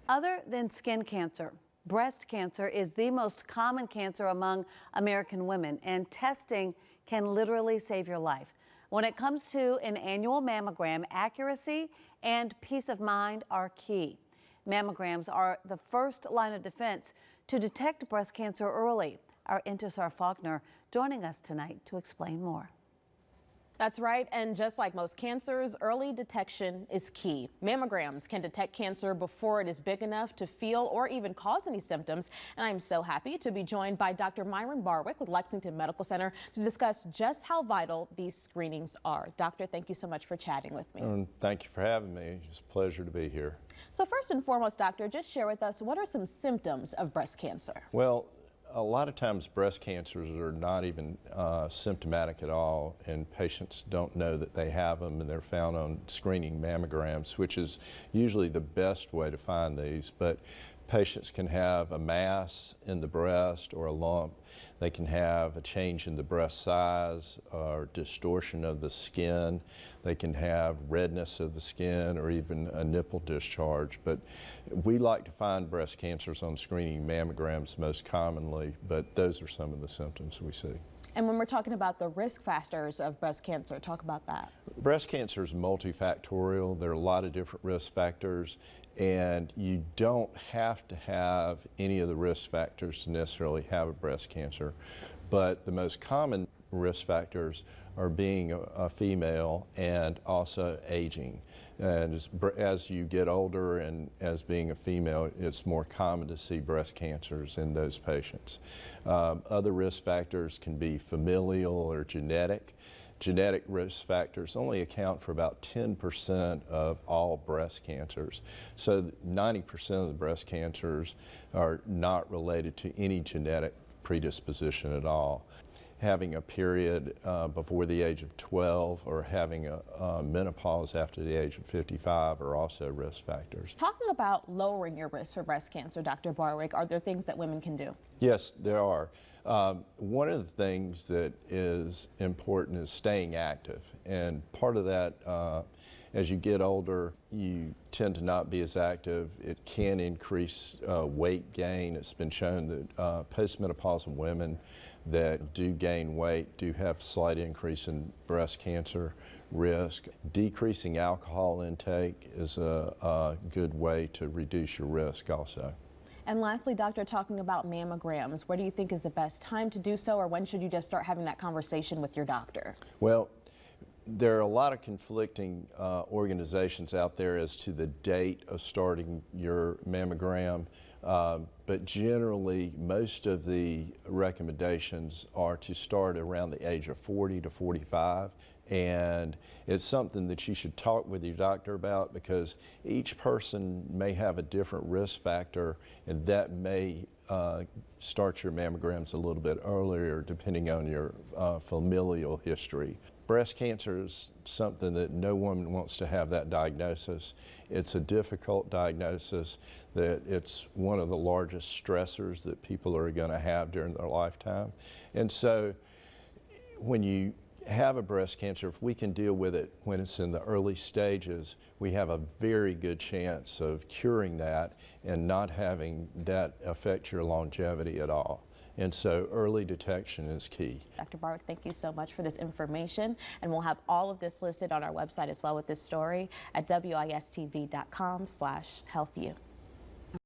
Other than skin cancer, breast cancer is the most common cancer among American women, and testing can literally save your life. When it comes to an annual mammogram, accuracy and peace of mind are key. Mammograms are the first line of defense to detect breast cancer early. Our Intisar Faulkner joining us tonight to explain more. That's right, and just like most cancers, early detection is key. Mammograms can detect cancer before it is big enough to feel or even cause any symptoms. And I'm so happy to be joined by Dr. Myron Barwick with Lexington Medical Center to discuss just how vital these screenings are. Doctor, thank you so much for chatting with me. Thank you for having me. It's a pleasure to be here. So first and foremost, doctor, just share with us, what are some symptoms of breast cancer? Well, a lot of times breast cancers are not even symptomatic at all, and patients don't know that they have them, and they're found on screening mammograms, which is usually the best way to find these. But patients can have a mass in the breast or a lump. They can have a change in the breast size or distortion of the skin. They can have redness of the skin or even a nipple discharge. But we like to find breast cancers on screening mammograms most commonly, but those are some of the symptoms we see. And when we're talking about the risk factors of breast cancer, talk about that. Breast cancer is multifactorial. There are a lot of different risk factors, and you don't have to have any of the risk factors to necessarily have a breast cancer. But the most common risk factors are being a female and also aging. And as you get older and as being a female, it's more common to see breast cancers in those patients. Other risk factors can be familial or genetic. Genetic risk factors only account for about 10% of all breast cancers. So 90% of the breast cancers are not related to any genetic predisposition at all. Having a period before the age of 12 or having a menopause after the age of 55 are also risk factors. Talking about lowering your risk for breast cancer, Dr. Barwick, are there things that women can do? Yes, there are. One of the things that is important is staying active, and part of that, as you get older, you tend to not be as active. It can increase weight gain. It's been shown that postmenopausal women that do gain weight do have slight increase in breast cancer risk. Decreasing alcohol intake is a good way to reduce your risk also. And lastly, doctor, talking about mammograms, what do you think is the best time to do so, or when should you just start having that conversation with your doctor? Well, there are a lot of conflicting organizations out there as to the date of starting your mammogram, but generally most of the recommendations are to start around the age of 40 to 45. And it's something that you should talk with your doctor about, because each person may have a different risk factor, and that may start your mammograms a little bit earlier depending on your familial history. Breast cancer is something that no woman wants to have that diagnosis. It's a difficult diagnosis, that it's one of the largest stressors that people are going to have during their lifetime. And so when you have a breast cancer, if we can deal with it when it's in the early stages, we have a very good chance of curing that and not having that affect your longevity at all. And so early detection is key. Dr. Barwick, thank you so much for this information, and we'll have all of this listed on our website as well with this story at wistv.com/healthyou.